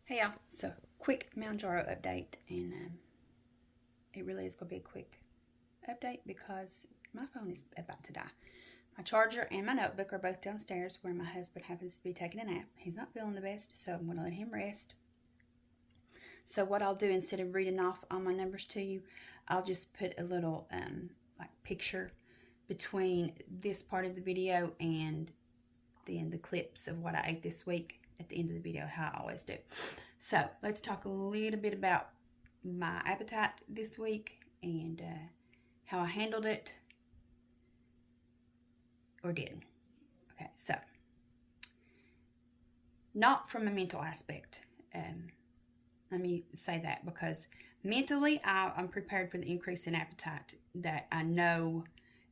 Hey y'all, so quick Mounjaro update, and it really is going to be a quick update because my phone is about to die. My charger and my notebook are both downstairs where my husband happens to be taking a nap. He's not feeling the best, so I'm going to let him rest. So what I'll do, instead of reading off all my numbers to you, I'll just put a little like picture between this part of the video and then the clips of what I ate this week at the end of the video, how I always do. So let's talk a little bit about my appetite this week and how I handled it or didn't. Okay, so not from a mental aspect. Let me say that, because mentally I'm prepared for the increase in appetite that I know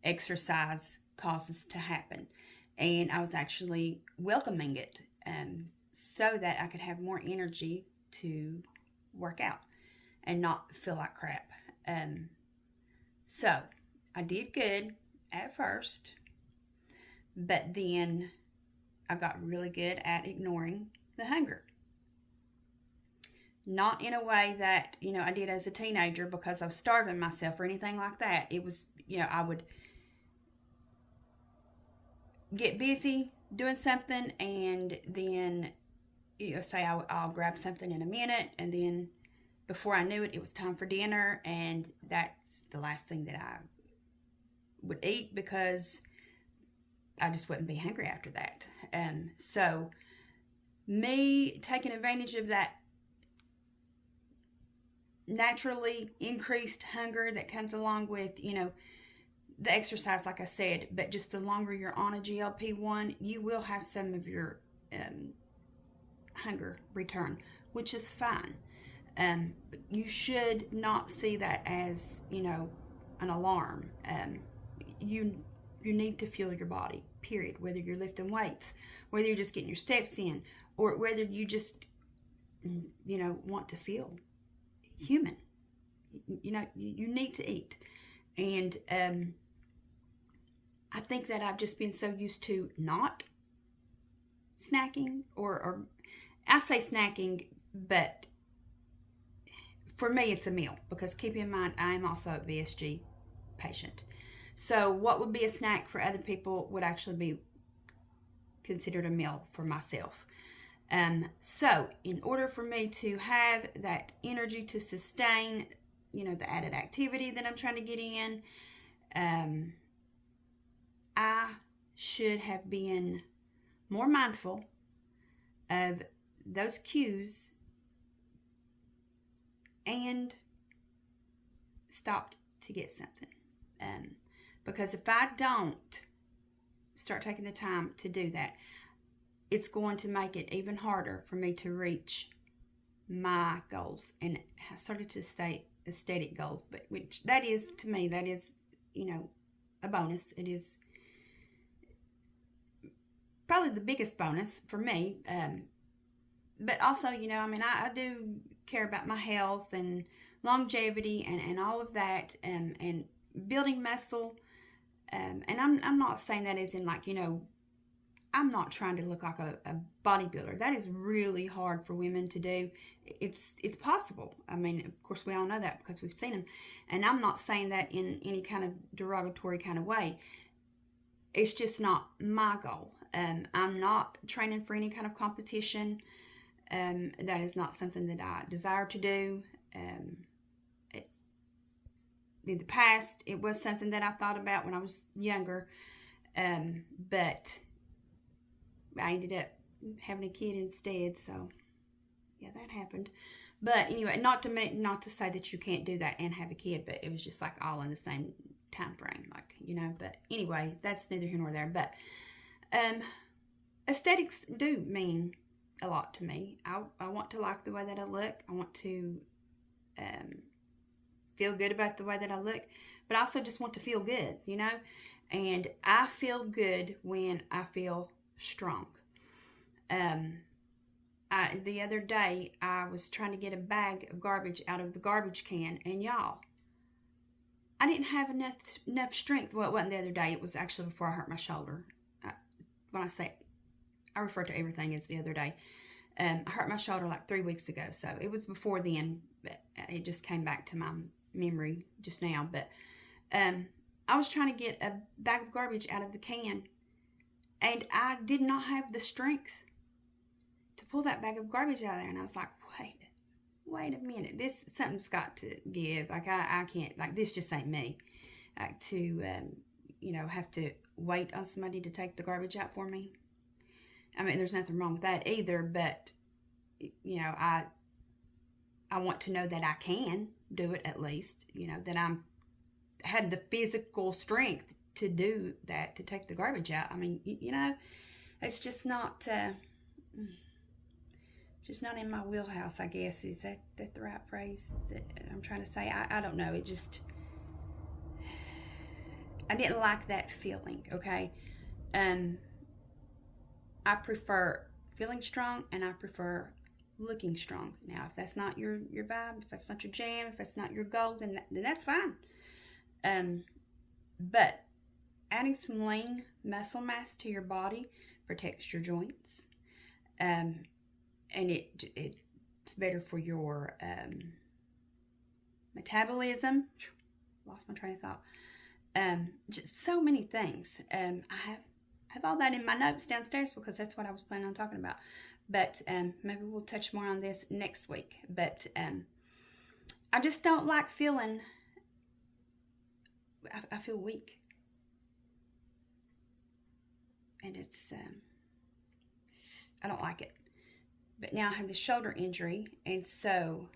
exercise causes to happen. And I was actually welcoming it so that I could have more energy to work out and not feel like crap. So I did good at first, but then I got really good at ignoring the hunger. Not in a way that, I did as a teenager because I was starving myself or anything like that. It was, I would get busy doing something and then, say I'll grab something in a minute, and then before I knew it, it was time for dinner, and that's the last thing that I would eat because I just wouldn't be hungry after that. So me taking advantage of that naturally increased hunger that comes along with, the exercise, like I said, but just the longer you're on a GLP-1, you will have some of your hunger return, which is fine. You should not see that as, an alarm. You need to fuel your body, period. Whether you're lifting weights, whether you're just getting your steps in, or whether you just, want to feel human. You need to eat. And I think that I've just been so used to not snacking, or I say snacking, but for me it's a meal, because keep in mind I am also a VSG patient. So what would be a snack for other people would actually be considered a meal for myself. So in order for me to have that energy to sustain, the added activity that I'm trying to get in, I should have been more mindful of those cues and stopped to get something. Because if I don't start taking the time to do that, it's going to make it even harder for me to reach my goals. And I started to state aesthetic goals, but which that is, to me, that is, a bonus. It is probably the biggest bonus for me. But also, I do care about my health and longevity and all of that, and building muscle. And I'm not saying that as in, like, I'm not trying to look like a bodybuilder. That is really hard for women to do. It's possible. I mean, of course, we all know that because we've seen them. And I'm not saying that in any kind of derogatory kind of way. It's just not my goal. I'm not training for any kind of competition. That is not something that I desire to do. In the past, it was something that I thought about when I was younger. But I ended up having a kid instead, so yeah, that happened. But anyway, not to say that you can't do that and have a kid, but it was just like all in the same time frame, like, but anyway, that's neither here nor there. But aesthetics do mean a lot to me. I want to like the way that I look. I want to feel good about the way that I look, but I also just want to feel good, and I feel good when I feel strong. The other day I was trying to get a bag of garbage out of the garbage can, and y'all, I didn't have enough strength. Well, it wasn't the other day. It was actually before I hurt my shoulder. When I say, I refer to everything as the other day. I hurt my shoulder like 3 weeks ago, so it was before then, but it just came back to my memory just now. But I was trying to get a bag of garbage out of the can, and I did not have the strength to pull that bag of garbage out of there. And I was like, wait a minute, something's got to give. Like I can't, like this just ain't me. Like to have to wait on somebody to take the garbage out for me. I mean, there's nothing wrong with that either, but I want to know that I can do it at least. That I'm had the physical strength to do that, to take the garbage out. I mean, it's just not in my wheelhouse, I guess. Is that the right phrase that I'm trying to say? I don't know. It just, I didn't like that feeling, okay? I prefer feeling strong, and I prefer looking strong. Now, if that's not your vibe, if that's not your jam, if that's not your goal, then that's fine. But adding some lean muscle mass to your body protects your joints, and it's better for your metabolism. Lost my train of thought. Just so many things. I have all that in my notes downstairs because that's what I was planning on talking about. But maybe we'll touch more on this next week. But I just don't like feeling, I feel weak. And it's, I don't like it. But now I have the shoulder injury, and so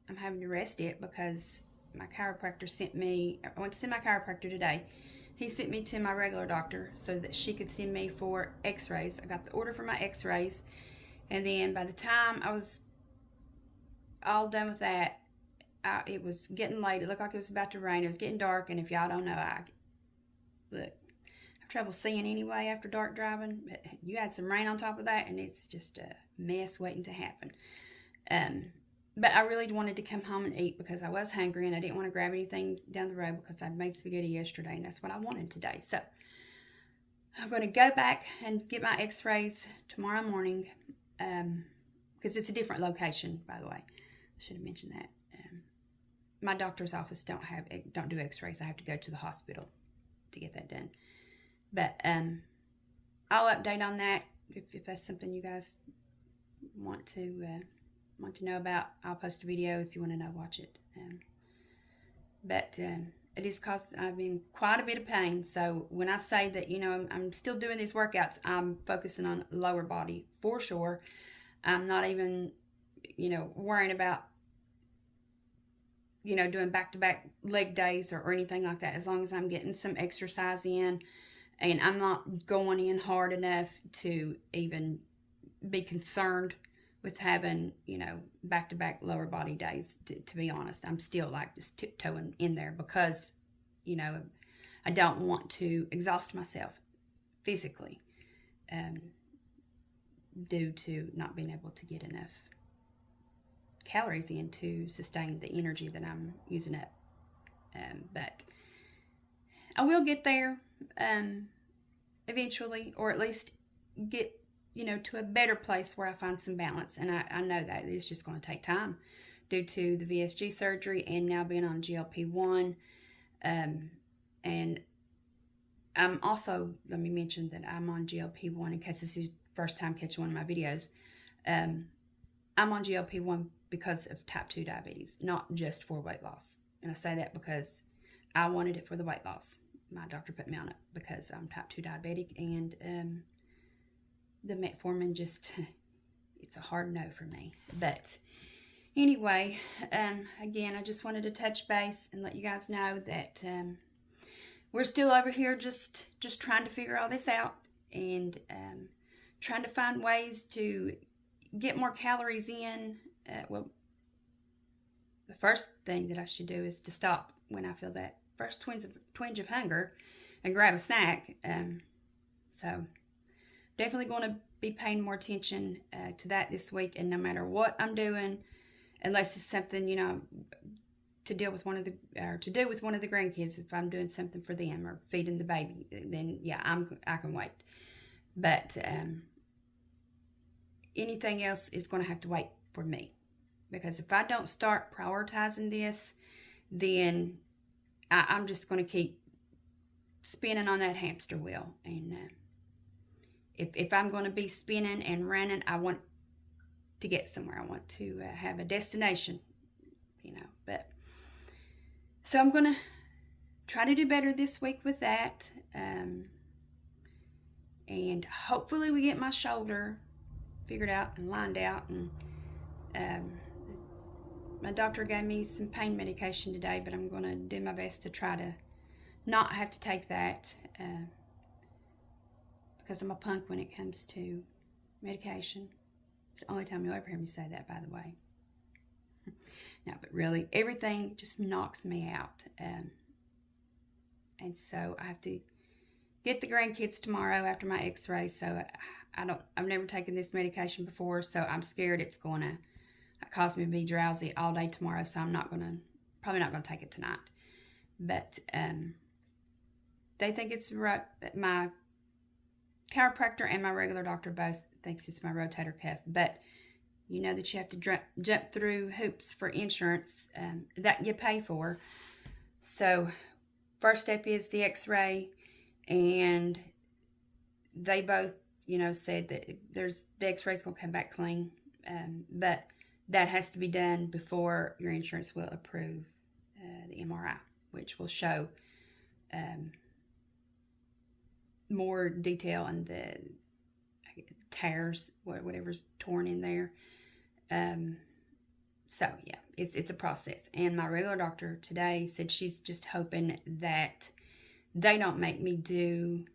I'm having to rest it because my chiropractor I went to see my chiropractor today. He sent me to my regular doctor so that she could send me for x-rays. I got the order for my x-rays, and then by the time I was all done with that, it was getting late. It looked like it was about to rain. It was getting dark, and if y'all don't know, I have trouble seeing anyway after dark driving. But you add some rain on top of that, and it's just a mess waiting to happen. But I really wanted to come home and eat because I was hungry, and I didn't want to grab anything down the road because I'd made spaghetti yesterday, and that's what I wanted today. So I'm going to go back and get my x-rays tomorrow morning because it's a different location, by the way. I should have mentioned that. My doctor's office don't do x-rays. I have to go to the hospital to get that done. But I'll update on that if that's something you guys want to know about. I'll post a video if you want to watch it. But it is because I'm in quite a bit of pain. So when I say that, I'm still doing these workouts, I'm focusing on lower body for sure. I'm not even, worrying about, doing back-to-back leg days or anything like that. As long as I'm getting some exercise in, and I'm not going in hard enough to even be concerned with having, back-to-back lower body days. To be honest, I'm still like just tiptoeing in there because, I don't want to exhaust myself physically due to not being able to get enough calories in to sustain the energy that I'm using up. But I will get there eventually, or at least get to a better place where I find some balance. And I know that it's just going to take time due to the VSG surgery and now being on GLP-1. And I'm also, let me mention that I'm on GLP-1 in case this is your first time catching one of my videos. I'm on GLP-1 because of type 2 diabetes, not just for weight loss. And I say that because I wanted it for the weight loss. My doctor put me on it because I'm type 2 diabetic, and the metformin just, it's a hard no for me. But anyway, again, I just wanted to touch base and let you guys know that we're still over here just trying to figure all this out, and trying to find ways to get more calories in. Well, the first thing that I should do is to stop when I feel that first twinge of hunger and grab a snack. So definitely going to be paying more attention to that this week. And no matter what I'm doing, unless it's something, to do with one of the grandkids, if I'm doing something for them or feeding the baby, then yeah, I can wait. But anything else is going to have to wait for me. Because if I don't start prioritizing this, then I'm just going to keep spinning on that hamster wheel. And if I'm going to be spinning and running, I want to get somewhere. I want to have a destination, But so I'm going to try to do better this week with that. And hopefully we get my shoulder figured out and lined out. And my doctor gave me some pain medication today, but I'm going to do my best to try to not have to take that because I'm a punk when it comes to medication. It's the only time you'll ever hear me say that, by the way. No, but really, everything just knocks me out. And so I have to get the grandkids tomorrow after my x-ray. So I've never taken this medication before, so I'm scared it's going to cause me to be drowsy all day tomorrow. So I'm probably not going to take it tonight. But they think it's my chiropractor and my regular doctor both thinks it's my rotator cuff. But you know that you have to jump through hoops for insurance that you pay for. So first step is the x-ray, and they both, said that the x-ray's going to come back clean. But that has to be done before your insurance will approve the MRI, which will show more detail on the tears, whatever's torn in there. So yeah, it's a process. And my regular doctor today said she's just hoping that they don't make me do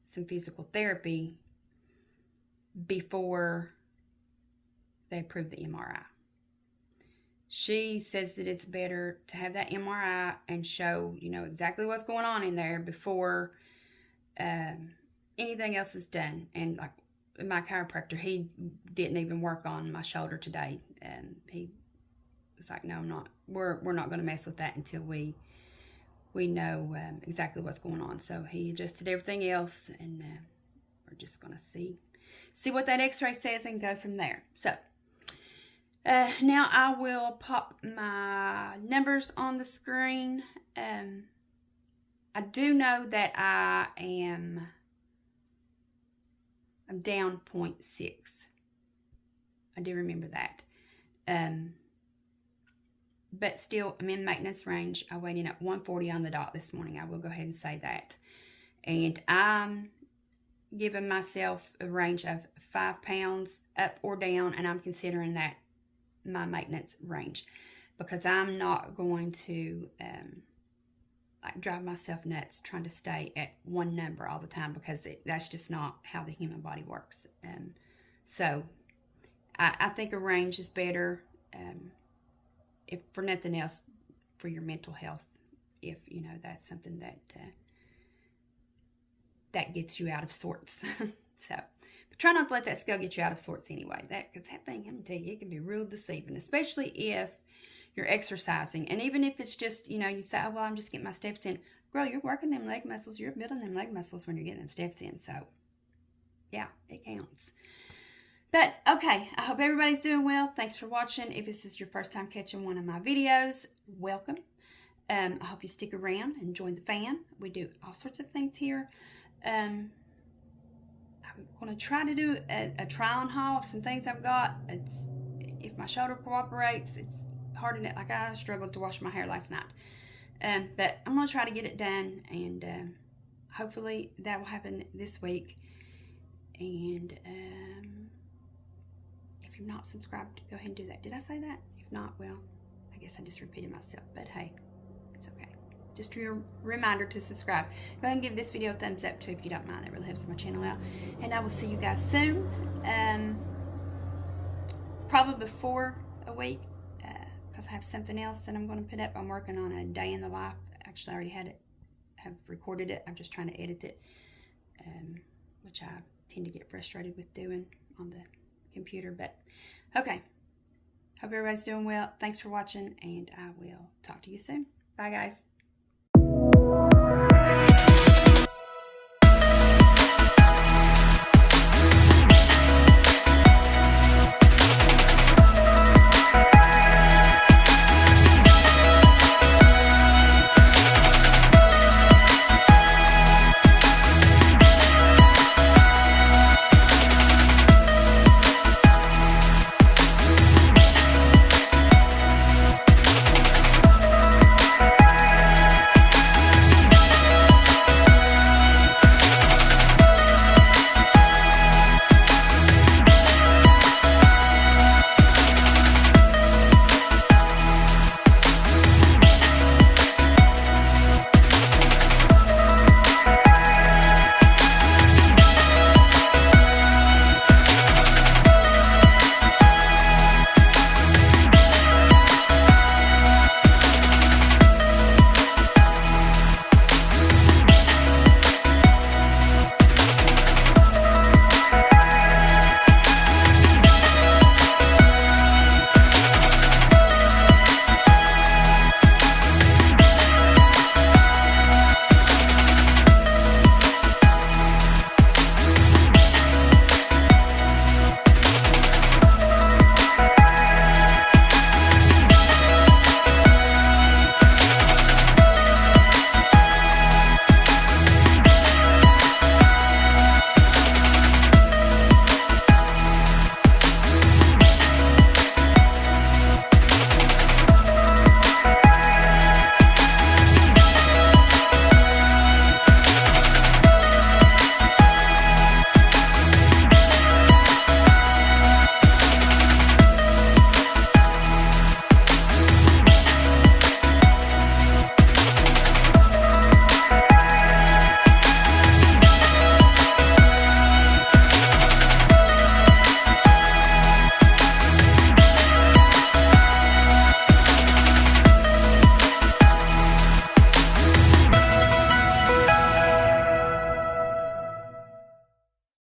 some physical therapy before they approve the MRI. She says that it's better to have that MRI and show, exactly what's going on in there before anything else is done. And like my chiropractor, he didn't even work on my shoulder today. He was like, no, we're not going to mess with that until we know exactly what's going on. So he adjusted everything else, and we're just going to see what that x-ray says and go from there. So now I will pop my numbers on the screen. I do know that I'm down 0.6. I do remember that. But still, I'm in maintenance range. I weighed in at 140 on the dot this morning. I will go ahead and say that. And I'm giving myself a range of 5 pounds up or down, and I'm considering that my maintenance range, because I'm not going to drive myself nuts trying to stay at one number all the time, because that's just not how the human body works. So I think a range is better, if for nothing else, for your mental health, if that's something that gets you out of sorts. So, but try not to let that scale get you out of sorts anyway. Because that thing, I'm gonna tell you, it can be real deceiving, especially if you're exercising. And even if it's just, you say, oh, well, I'm just getting my steps in. Girl, you're working them leg muscles. You're building them leg muscles when you're getting them steps in. So, yeah, it counts. But, okay, I hope everybody's doing well. Thanks for watching. If this is your first time catching one of my videos, welcome. I hope you stick around and join the fam. We do all sorts of things here. I'm going to try to do a try-on haul of some things I've got. If my shoulder cooperates, it's hard enough. Like, I struggled to wash my hair last night. But I'm going to try to get it done, and hopefully that will happen this week. And if you're not subscribed, go ahead and do that. Did I say that? If not, well, I guess I just repeated myself. But hey, it's okay. Just a reminder to subscribe. Go ahead and give this video a thumbs up too if you don't mind. That really helps my channel out. And I will see you guys soon. Probably before a week, because I have something else that I'm going to put up. I'm working on a day in the life. Actually, I already have recorded it. I'm just trying to edit it, which I tend to get frustrated with doing on the computer. But okay, hope everybody's doing well. Thanks for watching, and I will talk to you soon. Bye, guys.